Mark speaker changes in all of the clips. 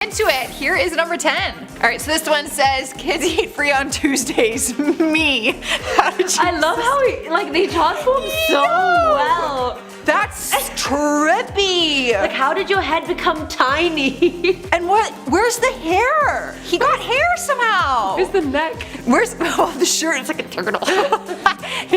Speaker 1: Into it. Here is number 10. All right, so this one says kids eat free on Tuesdays. Me. How did you?
Speaker 2: I love how they transform so well.
Speaker 1: That's trippy.
Speaker 2: Like, how did your head become tiny?
Speaker 1: And where's the hair? He got hair somehow.
Speaker 2: Where's the neck?
Speaker 1: Where's the shirt? It's like a turtle.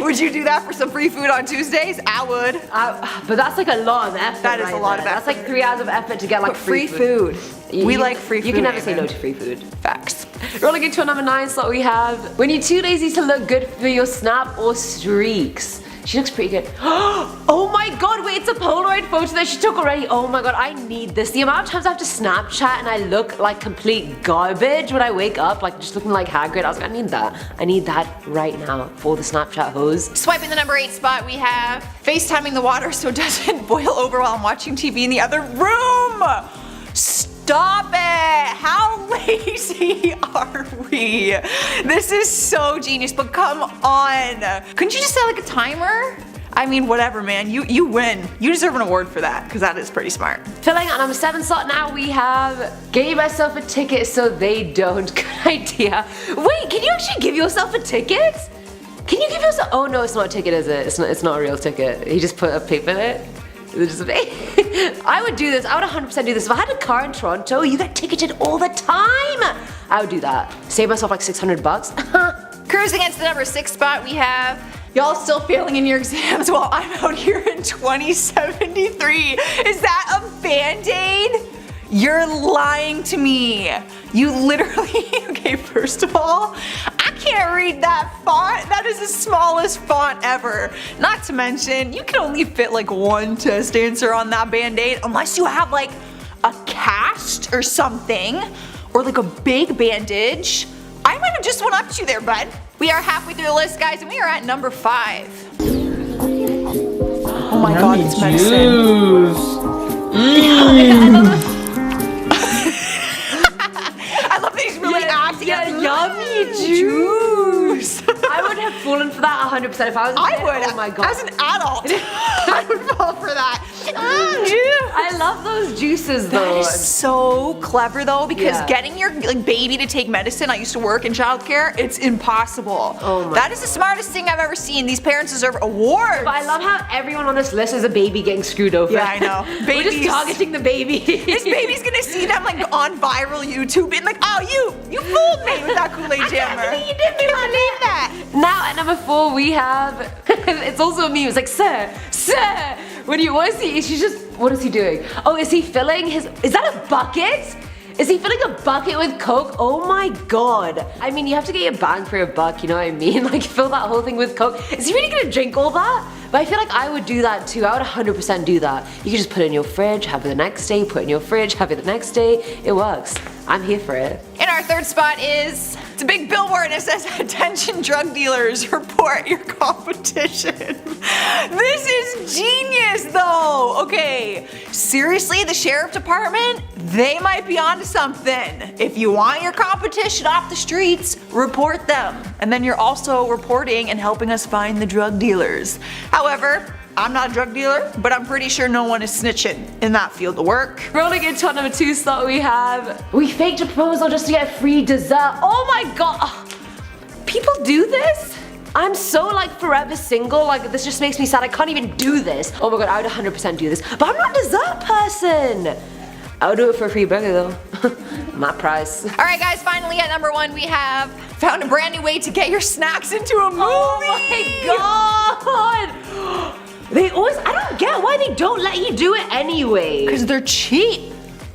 Speaker 1: Would you do that for some free food on Tuesdays? I would.
Speaker 2: But that's like a lot of effort.
Speaker 1: That is a lot of effort.
Speaker 2: That's like 3 hours of effort to get like
Speaker 1: free food. We like free food.
Speaker 2: You can never say no to free food.
Speaker 1: Facts.
Speaker 2: Rolling into a number 9 slot, we have when you're too lazy to look good for your snap or streaks. She looks pretty good. Oh my god, wait, it's a Polaroid photo that she took already. Oh my god, I need this. The amount of times I have to Snapchat and I look like complete garbage when I wake up, like just looking like Hagrid. I was like, I need that. I need that right now for the Snapchat hose.
Speaker 1: Swiping the number 8 spot, we have FaceTiming the water so it doesn't boil over while I'm watching TV in the other room. Stop it! How lazy are we? This is so genius, but come on. Couldn't you just set like a timer? I mean, whatever, man. You win. You deserve an award for that, because that is pretty smart.
Speaker 2: Filling at number 7 slot now, we have give myself a ticket so they don't. Good idea. Wait, can you actually give yourself a ticket? Can you give yourself? Oh no, it's not a ticket, is it? It's not a real ticket. He just put a paper in it. I would do this. I would 100% do this. If I had a car in Toronto, you get ticketed all the time. I would do that. Save myself like $600.
Speaker 1: Cruising into the number 6 spot, we have y'all still failing in your exams while I'm out here in 2073. Is that a Band-Aid? You're lying to me. You literally, okay, first of all, I can't read that font. That is the smallest font ever. Not to mention, you can only fit like one test answer on that Band-Aid unless you have like a cast or something, or like a big bandage. I might have just went up to you there, bud. We are halfway through the list, guys, and we are at number 5. Oh my god, it's medicine.
Speaker 2: Yummy juice. I would have fallen for that 100% if I was a kid.
Speaker 1: I would.
Speaker 2: Oh my god.
Speaker 1: As an adult, I would fall for that.
Speaker 2: I love those juices though.
Speaker 1: That is so clever though, because getting your baby to take medicine, I used to work in childcare, it's impossible.
Speaker 2: Oh my
Speaker 1: That is the smartest thing I've ever seen. These parents deserve awards.
Speaker 2: But I love how everyone on this list is a baby getting screwed over.
Speaker 1: Yeah, I know.
Speaker 2: We're just targeting the baby.
Speaker 1: This baby's gonna see them like on viral YouTube and like, oh, you fooled me with that Kool-Aid jammer.
Speaker 2: I can't believe you did me like
Speaker 1: believe that.
Speaker 2: Now at number 4 we have, it's also a meme, it's like, sir, what is he? She's just, what is he doing? Oh, is he filling his, is that a bucket? Is he filling a bucket with Coke? Oh my god. I mean, you have to get your bang for your buck, you know what I mean? Like, fill that whole thing with Coke. Is he really gonna drink all that? But I feel like I would do that too. I would 100% do that. You could just put it in your fridge, have it the next day, put it in your fridge, have it the next day. It works. I'm here for it.
Speaker 1: And our 3rd spot is, it's a big billboard and it says, attention drug dealers, report your competition. This is genius though. Okay, seriously, the sheriff department, they might be onto something. If you want your competition off the streets, report them. And then you're also reporting and helping us find the drug dealers. However, I'm not a drug dealer, but I'm pretty sure no one is snitching in that field of work.
Speaker 2: Rolling into our number 2 slot, we faked a proposal just to get free dessert. Oh my god, people do this? I'm so like forever single, like this just makes me sad. I can't even do this. Oh my god, I would 100% do this, but I'm not a dessert person. I would do it for a free burger though. My price.
Speaker 1: Alright guys, finally at number 1 we have found a brand new way to get your snacks into a movie.
Speaker 2: Oh my god! They always, I don't get why they don't let you do it anyway.
Speaker 1: Because they're cheap.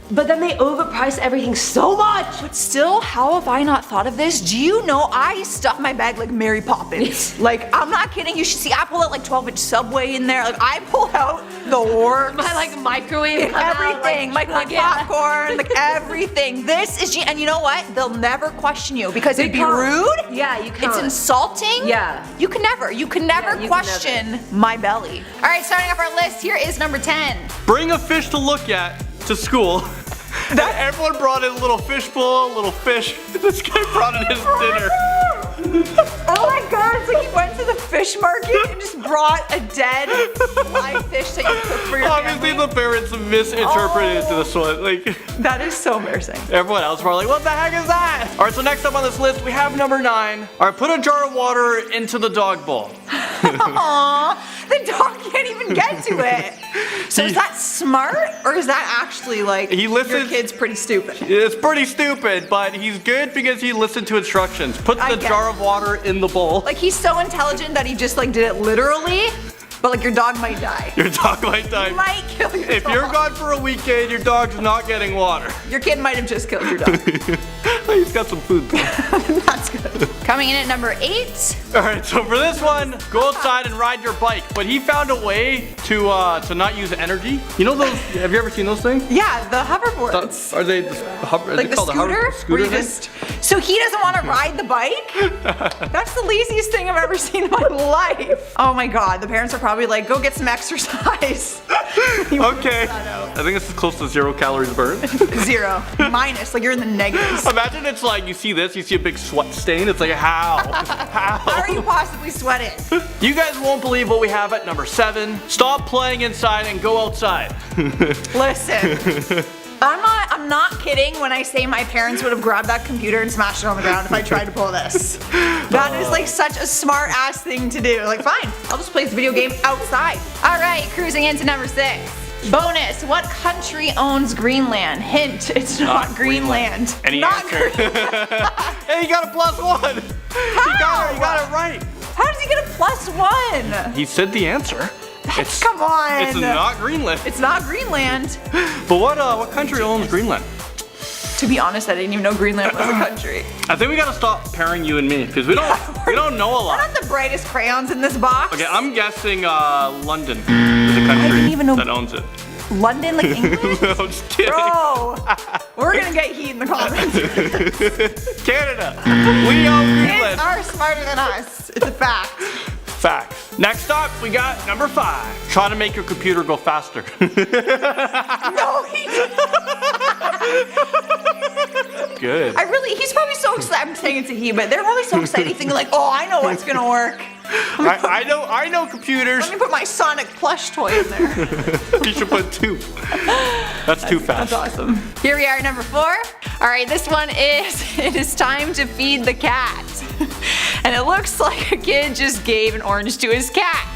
Speaker 2: But then they overprice everything so much.
Speaker 1: But still, how have I not thought of this? Do you know I stuff my bag like Mary Poppins? Like, I'm not kidding. You should see I pull out like 12-inch Subway in there. Like, I pull out the works.
Speaker 2: My like microwave.
Speaker 1: Everything. Like popcorn, like everything. This is, and you know what? They'll never question you because it'd be rude.
Speaker 2: Yeah, you can't.
Speaker 1: It's insulting.
Speaker 2: Yeah.
Speaker 1: You can never question my belly. All right, starting off our list, here is number 10.
Speaker 3: Bring a fish to look at to school. Everyone brought in a little fish bowl, a little fish. This guy brought in his dinner.
Speaker 1: Oh my god, it's like he went to the fish market and just brought a dead live fish that you cook for your
Speaker 3: Obviously,
Speaker 1: family?
Speaker 3: the parents misinterpreted this one. Like,
Speaker 1: That is so embarrassing.
Speaker 3: everyone else were like, what the heck is that? All right, so next up on this list, we have number 9. All right, put a jar of water into the dog bowl.
Speaker 1: Aww, the dog can't even get to it. So is that smart, or is that actually like
Speaker 3: He
Speaker 1: your
Speaker 3: listens-
Speaker 1: kid's pretty stupid?
Speaker 3: It's pretty stupid, but he's good because he listened to instructions. Put
Speaker 1: I
Speaker 3: the
Speaker 1: get
Speaker 3: jar
Speaker 1: it.
Speaker 3: of water in the bowl.
Speaker 1: Like he's so intelligent that he just like did it literally, but like your dog might die.
Speaker 3: Your dog might die.
Speaker 1: You might kill your
Speaker 3: If
Speaker 1: dog.
Speaker 3: you're gone for a weekend, your dog's not getting water.
Speaker 1: Your kid might have just killed your dog.
Speaker 3: He's got some food though.
Speaker 1: That's good. Coming in at number 8.
Speaker 3: All right, so for this one, go outside and ride your bike. But he found a way to not use energy. You know those? Have you ever seen those things?
Speaker 1: Yeah, the hoverboards.
Speaker 3: Are they
Speaker 1: Like the scooter? Where you
Speaker 3: thing?
Speaker 1: just, so he doesn't want to ride the bike? That's the laziest thing I've ever seen in my life. Oh my god, the parents are probably like, go get some exercise.
Speaker 3: Okay. I think it's as close to 0 calories burned.
Speaker 1: 0. Minus, like you're in the negatives.
Speaker 3: Imagine it's like you see this, you see a big sweat stain. It's like how?
Speaker 1: How are you possibly sweating?
Speaker 3: You guys won't believe what we have at number 7. Stop playing inside and go outside.
Speaker 1: Listen. I'm not kidding when I say my parents would have grabbed that computer and smashed it on the ground if I tried to pull this. That is like such a smart ass thing to do. Like fine, I'll just play this video game outside. All right, cruising into number 6. Bonus, what country owns Greenland? Hint, it's not Greenland.
Speaker 3: Any
Speaker 1: Not
Speaker 3: answer? Hey, you got a +1. You got it right.
Speaker 1: How does he get a +1?
Speaker 3: He said the answer.
Speaker 1: Come on.
Speaker 3: It's not Greenland.
Speaker 1: It's not Greenland.
Speaker 3: But what country owns Greenland?
Speaker 1: To be honest, I didn't even know Greenland was a country.
Speaker 3: I think we gotta stop pairing you and me because we don't know a
Speaker 1: We're
Speaker 3: lot.
Speaker 1: not the brightest crayons in this box.
Speaker 3: Okay, I'm guessing London is a country
Speaker 1: didn't even know-
Speaker 3: that owns it.
Speaker 1: London, like England?
Speaker 3: No, I'm just kidding.
Speaker 1: Bro, we're gonna get heat in the comments.
Speaker 3: Canada. We own
Speaker 1: Kids
Speaker 3: Greenland.
Speaker 1: are smarter than us. It's a fact.
Speaker 3: Facts. Next up, we got number 5. Try to make your computer go faster.
Speaker 1: No, he
Speaker 3: Good.
Speaker 1: he's probably so excited. I'm saying it's a he, but they're probably so excited thinking like, oh, I know what's gonna work.
Speaker 3: I know computers.
Speaker 1: Let me put my Sonic plush toy in there.
Speaker 3: You should put 2. That's too fast.
Speaker 1: That's awesome. Here we are at number 4. All right, this one is, it is time to feed the cat. And it looks like a kid just gave an orange to his cat.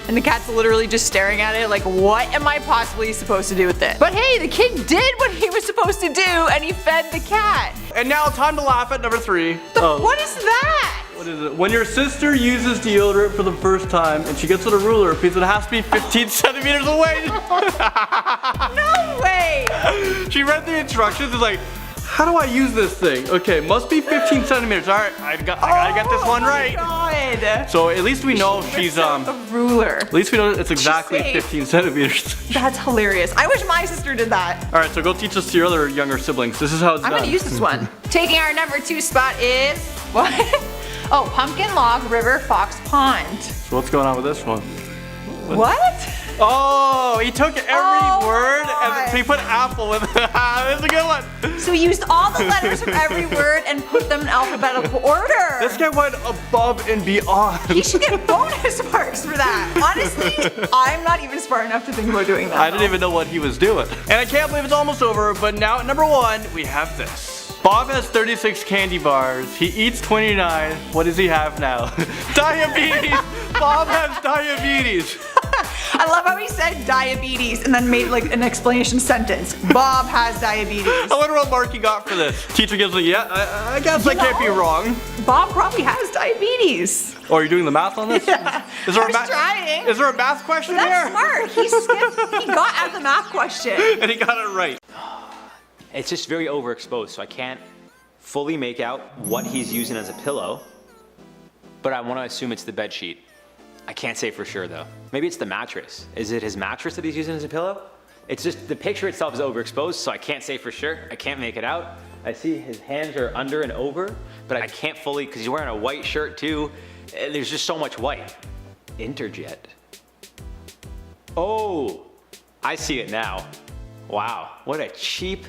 Speaker 1: And the cat's literally just staring at it like, what am I possibly supposed to do with it? But hey, the kid did what he was supposed to do and he fed the cat.
Speaker 3: And now time to laugh at number 3.
Speaker 1: What is that?
Speaker 3: What is it? When your sister uses deodorant for the first time and she gets with a ruler because it has to be 15 centimeters away.
Speaker 1: No way.
Speaker 3: She read the instructions. It's like, how do I use this thing? Okay, must be 15 centimeters. All right, I gotta get this one right.
Speaker 1: Oh my god.
Speaker 3: So at least we know she's
Speaker 1: a ruler.
Speaker 3: At least we know it's exactly
Speaker 1: safe.
Speaker 3: 15 centimeters.
Speaker 1: That's hilarious. I wish my sister did that.
Speaker 3: All right, so go teach this to your other younger siblings. This is how it's
Speaker 1: I'm
Speaker 3: done.
Speaker 1: gonna use this one. Taking our number 2 spot is what? Oh, Pumpkin Log River Fox Pond.
Speaker 3: So what's going on with this one?
Speaker 1: What?
Speaker 3: Oh, he took every
Speaker 1: Oh
Speaker 3: word
Speaker 1: my
Speaker 3: and so he put apple with it. That's a good one.
Speaker 1: So he used all the letters from every word and put them in alphabetical order.
Speaker 3: This guy went above and beyond.
Speaker 1: He should get bonus marks for that. Honestly, I'm not even smart enough to think about doing that.
Speaker 3: I didn't even know what he was doing. And I can't believe it's almost over, but now at number 1, we have this. Bob has 36 candy bars. He eats 29. What does he have now? Diabetes. Bob has diabetes.
Speaker 1: I love how he said diabetes and then made like an explanation sentence. Bob has diabetes.
Speaker 3: I wonder what mark he got for this. Teacher gives me, yeah, I guess I can't be wrong.
Speaker 1: Bob probably has diabetes.
Speaker 3: Oh, are you doing the math on this?
Speaker 1: Yeah.
Speaker 3: Is there
Speaker 1: I was trying.
Speaker 3: Is there a math question
Speaker 1: That's
Speaker 3: here?
Speaker 1: smart. He skipped. He got at the math question.
Speaker 3: And he got it right.
Speaker 4: It's just very overexposed, so I can't fully make out what he's using as a pillow, but I want to assume it's the bed sheet. I can't say for sure though. Maybe it's the mattress. Is it his mattress that he's using as a pillow? It's just the picture itself is overexposed, so I can't say for sure. I can't make it out. I see his hands are under and over, but I can't fully, because he's wearing a white shirt too. There's just so much white. Interjet. Oh, I see it now. Wow, what a cheap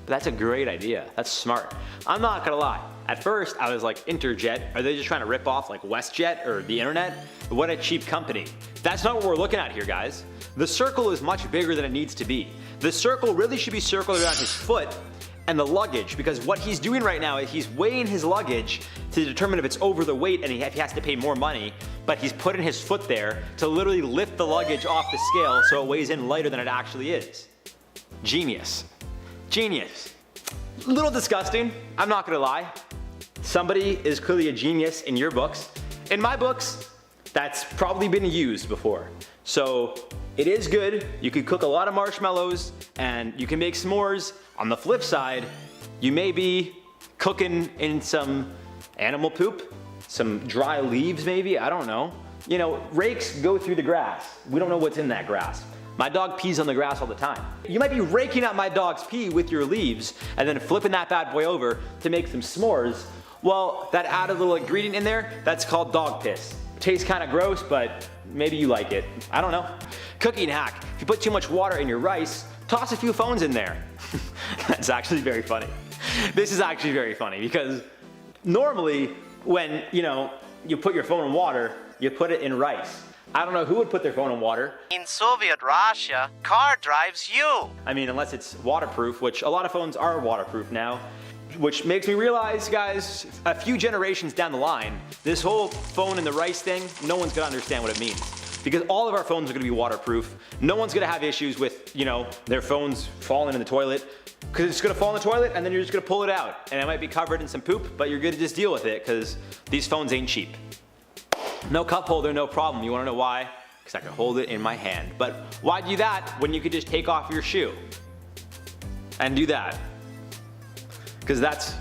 Speaker 4: But that's a great idea. That's smart. I'm not gonna lie. At first, I was like, Interjet, are they just trying to rip off like WestJet or the internet? What a cheap company. That's not what we're looking at here, guys. The circle is much bigger than it needs to be. The circle really should be circled around his foot and the luggage, because what he's doing right now is he's weighing his luggage to determine if it's over the weight and if he has to pay more money, but he's putting his foot there to literally lift the luggage off the scale so it weighs in lighter than it actually is. Genius. Genius. A little disgusting, I'm not gonna lie. Somebody is clearly a genius in your books. In my books, that's probably been used before. So it is good. You could cook a lot of marshmallows and you can make s'mores. On the flip side, you may be cooking in some animal poop, some dry leaves maybe, I don't know. You know, rakes go through the grass. We don't know what's in that grass. My dog pees on the grass all the time. You might be raking out my dog's pee with your leaves and then flipping that bad boy over to make some s'mores. Well, that added little ingredient in there, that's called dog piss. Tastes kind of gross, but maybe you like it. I don't know. Cooking hack. If you put too much water in your rice, toss a few phones in there. That's actually very funny. This is actually very funny because normally when, you put your phone in water, you put it in rice. I don't know who would put their phone in water.
Speaker 5: In Soviet Russia, car drives you.
Speaker 4: I mean, unless it's waterproof, which a lot of phones are waterproof now. Which makes me realize, guys, a few generations down the line, this whole phone in the rice thing, no one's gonna understand what it means. Because all of our phones are gonna be waterproof. No one's gonna have issues with, their phones falling in the toilet. Because it's gonna fall in the toilet and then you're just gonna pull it out. And it might be covered in some poop, but you're gonna just deal with it because these phones ain't cheap. No cup holder, no problem. You wanna know why? Because I can hold it in my hand. But why do that when you could just take off your shoe and do that? Because that's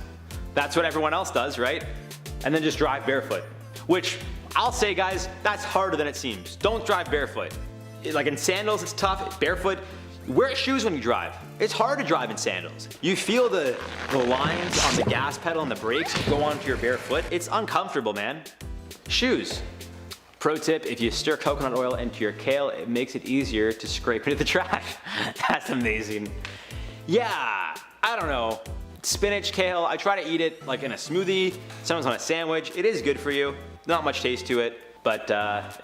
Speaker 4: what everyone else does, right? And then just drive barefoot. Which, I'll say guys, that's harder than it seems. Don't drive barefoot. Like in sandals, it's tough. Barefoot, wear shoes when you drive. It's hard to drive in sandals. You feel the lines on the gas pedal and the brakes go onto your bare foot. It's uncomfortable, man. Shoes. Pro tip, if you stir coconut oil into your kale, it makes it easier to scrape into the trash. That's amazing. Yeah, I don't know. Spinach, kale, I try to eat it like in a smoothie, sometimes on a sandwich. It is good for you. Not much taste to it, but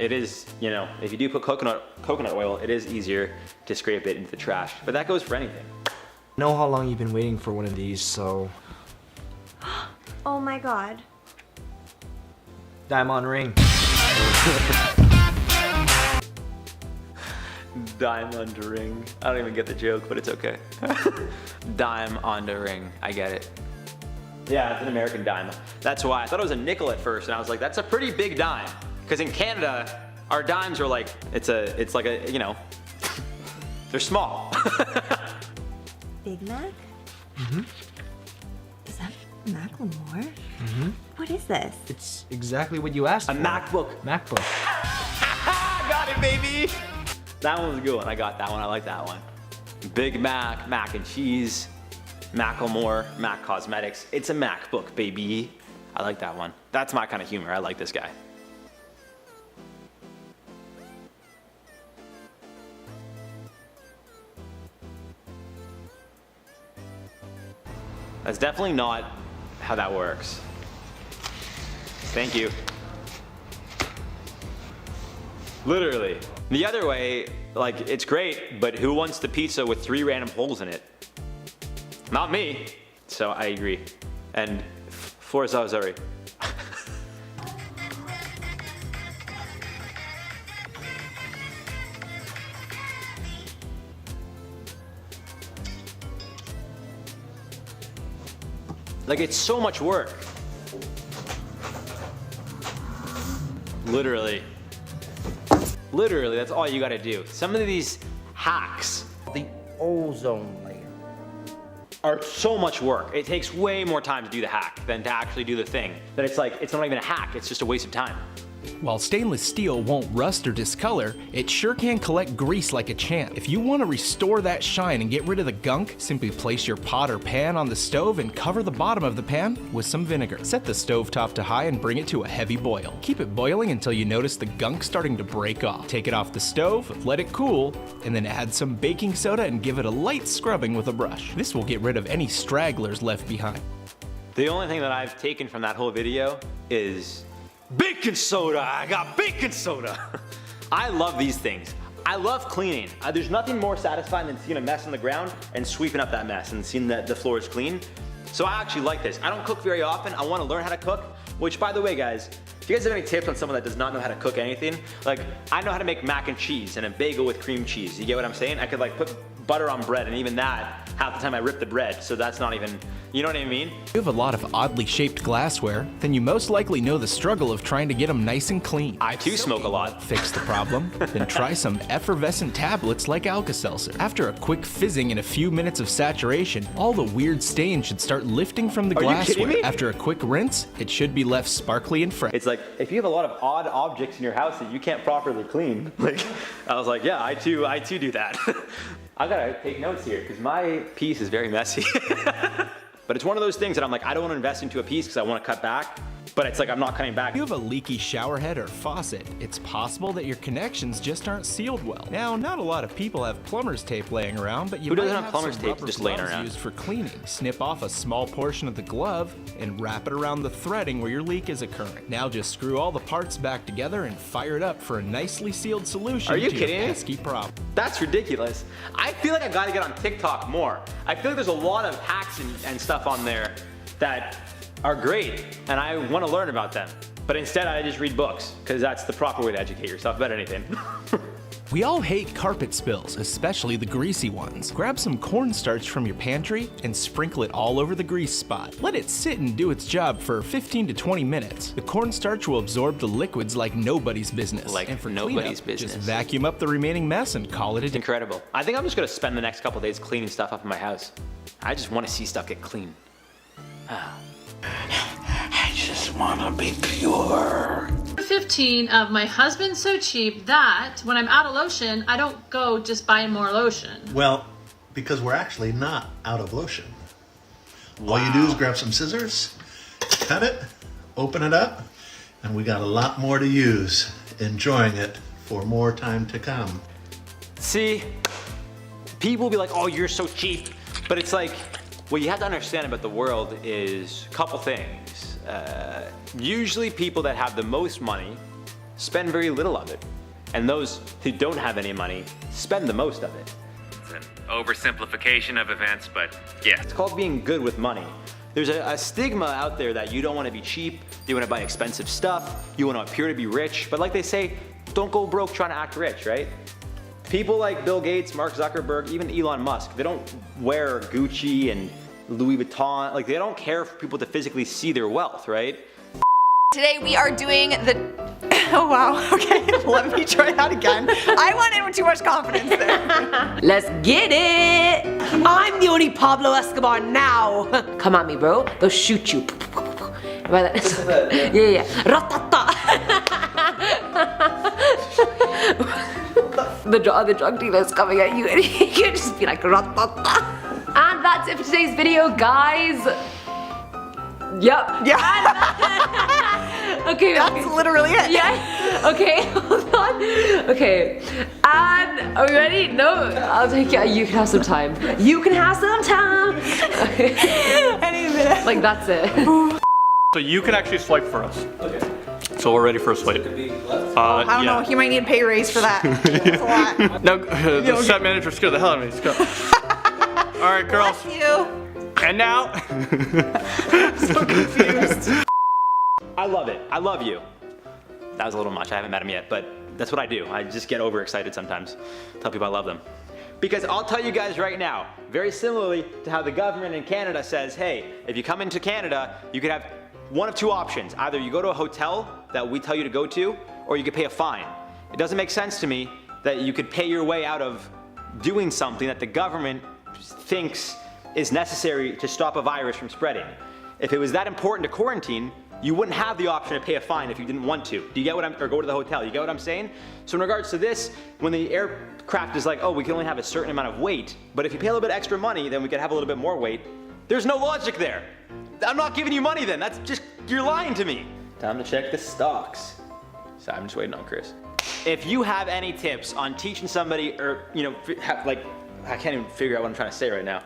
Speaker 4: it is, if you do put coconut oil, it is easier to scrape it into the trash. But that goes for anything.
Speaker 6: I know how long you've been waiting for one of these, so...
Speaker 7: Oh my god.
Speaker 6: Diamond ring.
Speaker 4: Dime on the ring. I don't even get the joke, but it's okay. Dime on the ring. I get it. Yeah, it's an American dime. That's why I thought it was a nickel at first, and I was like, that's a pretty big dime. Because in Canada, our dimes are like, it's like a, they're small.
Speaker 7: Big Mac?
Speaker 6: Mm-hmm.
Speaker 7: Is that Macklemore?
Speaker 6: Mm-hmm.
Speaker 7: What is this?
Speaker 6: It's exactly what you asked
Speaker 4: A
Speaker 6: for.
Speaker 4: MacBook.
Speaker 6: MacBook.
Speaker 4: Got it, baby. That one was a good one. I got that one. I like that one. Big Mac, mac and cheese, Macklemore, Mac Cosmetics. It's a MacBook, baby. I like that one. That's my kind of humor. I like this guy. That's definitely not how that works. Thank you. Literally. The other way, like, it's great, but who wants the pizza with 3 random holes in it? Not me. So I agree. And Forza, sorry. Like, it's so much work. Literally. Literally, that's all you gotta do. Some of these hacks,
Speaker 8: The ozone layer.
Speaker 4: are so much work. It takes way more time to do the hack than to actually do the thing. That it's like, it's not even a hack, it's just a waste of time.
Speaker 9: While stainless steel won't rust or discolor, it sure can collect grease like a champ. If you want to restore that shine and get rid of the gunk, simply place your pot or pan on the stove and cover the bottom of the pan with some vinegar. Set the stove top to high and bring it to a heavy boil. Keep it boiling until you notice the gunk starting to break off. Take it off the stove, let it cool, and then add some baking soda and give it a light scrubbing with a brush. This will get rid of any stragglers left behind.
Speaker 4: The only thing that I've taken from that whole video is baking soda. I got baking soda. I love these things. I love cleaning. There's nothing more satisfying than seeing a mess on the ground and sweeping up that mess and seeing that the floor is clean. So I actually like this. I don't cook very often. I want to learn how to cook, which by the way, guys, if you guys have any tips on someone that does not know how to cook anything, like I know how to make mac and cheese and a bagel with cream cheese. You get what I'm saying? I could like put butter on bread, and even that, half the time I rip the bread, so that's not even, you know what I mean?
Speaker 9: If you have a lot of oddly shaped glassware, then you most likely know the struggle of trying to get them nice and clean.
Speaker 4: I too smoke a lot.
Speaker 9: Fix the problem? Then try some effervescent tablets like Alka-Seltzer. After a quick fizzing and a few minutes of saturation, all the weird stains should start lifting from the glassware.
Speaker 4: Are you kidding me?
Speaker 9: After a quick rinse, it should be left sparkly and fresh.
Speaker 4: It's like, if you have a lot of odd objects in your house that you can't properly clean, like, I was like, yeah, I too do that. I gotta take notes here, because my piece is very messy. But it's one of those things that I'm like, I don't want to invest into a piece because I want to cut back, but it's like I'm not cutting back.
Speaker 9: If you have a leaky shower head or faucet, it's possible that your connections just aren't sealed well. Now, not a lot of people have plumber's tape laying around, but you
Speaker 4: Who
Speaker 9: might
Speaker 4: doesn't
Speaker 9: have
Speaker 4: have plumber's
Speaker 9: some
Speaker 4: tape
Speaker 9: rubber
Speaker 4: just laying
Speaker 9: gloves
Speaker 4: around?
Speaker 9: used for cleaning. Snip off a small portion of the glove and wrap it around the threading where your leak is occurring. Now just screw all the parts back together and fire it up for a nicely sealed solution
Speaker 4: Are you
Speaker 9: to
Speaker 4: kidding
Speaker 9: your
Speaker 4: me?
Speaker 9: pesky problem.
Speaker 4: That's ridiculous. I feel like I gotta get on TikTok more. I feel like there's a lot of hacks and stuff on there that are great, and I want to learn about them. But instead, I just read books, because that's the proper way to educate yourself about anything.
Speaker 9: We all hate carpet spills, especially the greasy ones. Grab some cornstarch from your pantry and sprinkle it all over the grease spot. Let it sit and do its job for 15 to 20 minutes. The cornstarch will absorb the liquids like nobody's business.
Speaker 4: Like
Speaker 9: and for
Speaker 4: nobody's
Speaker 9: cleanup,
Speaker 4: business.
Speaker 9: Just vacuum up the remaining mess and call it a day.
Speaker 4: Incredible. I think I'm just gonna spend the next couple days cleaning stuff up in my house. I just want to see stuff get clean.
Speaker 5: I just wanna be pure.
Speaker 10: 15 of my husband's so cheap that when I'm out of lotion, I don't go just buy more lotion.
Speaker 11: Well, because we're actually not out of lotion. All you do is grab some scissors, cut it, open it up, and we got a lot more to use. Enjoying it for more time to come.
Speaker 4: See, people will be like, oh, you're so cheap. But it's like, what you have to understand about the world is a couple things. Usually people that have the most money spend very little of it. And those who don't have any money spend the most of it.
Speaker 12: It's an oversimplification of events, but yeah.
Speaker 4: It's called being good with money. There's a stigma out there that you don't want to be cheap, you want to buy expensive stuff, you want to appear to be rich, but like they say, don't go broke trying to act rich, right? People like Bill Gates, Mark Zuckerberg, even Elon Musk, they don't wear Gucci and Louis Vuitton, like they don't care for people to physically see their wealth, right?
Speaker 1: Today we are doing the, oh wow, okay, let me try that again. I went in with too much confidence there.
Speaker 2: Let's get it! I'm the only Pablo Escobar now! Come at me, bro. They'll shoot you. Yeah. Ratata! the drug dealer's coming at you and you can just be like ratata. And that's it for today's video, guys. Yep.
Speaker 1: Yeah.
Speaker 2: Okay.
Speaker 1: That's literally it.
Speaker 2: Yeah. Okay, hold on. Okay. And are we ready? No, I'll take it. You can have some time. You can have some time.
Speaker 1: Any minute.
Speaker 2: Like that's it.
Speaker 3: So you can actually swipe for us. Okay. So we're ready for a swipe.
Speaker 1: I don't know, he might need a pay raise for that. That's a lot.
Speaker 3: No, the set manager scared the hell out of me. Let's go. All right, girls.
Speaker 1: Bless you.
Speaker 3: And now.
Speaker 1: I'm so confused.
Speaker 4: I love it. I love you. That was a little much. I haven't met him yet, but that's what I do. I just get overexcited sometimes. Tell people I love them. Because I'll tell you guys right now, very similarly to how the government in Canada says, hey, if you come into Canada, you could have one of two options. Either you go to a hotel that we tell you to go to, or you could pay a fine. It doesn't make sense to me that you could pay your way out of doing something that the government thinks is necessary to stop a virus from spreading. If it was that important to quarantine, You wouldn't have the option to pay a fine if you didn't want to. Do you get what or go to the hotel? You get what I'm saying? So in regards to this, when the aircraft is like, oh, we can only have a certain amount of weight, but if you pay a little bit extra money, then we could have a little bit more weight. There's no logic there. I'm not giving you money then. That's just, you're lying to me. Time to check the stocks. So I'm just waiting on Chris. If you have any tips on teaching somebody, or, you know, like, I can't even figure out what I'm trying to say right now.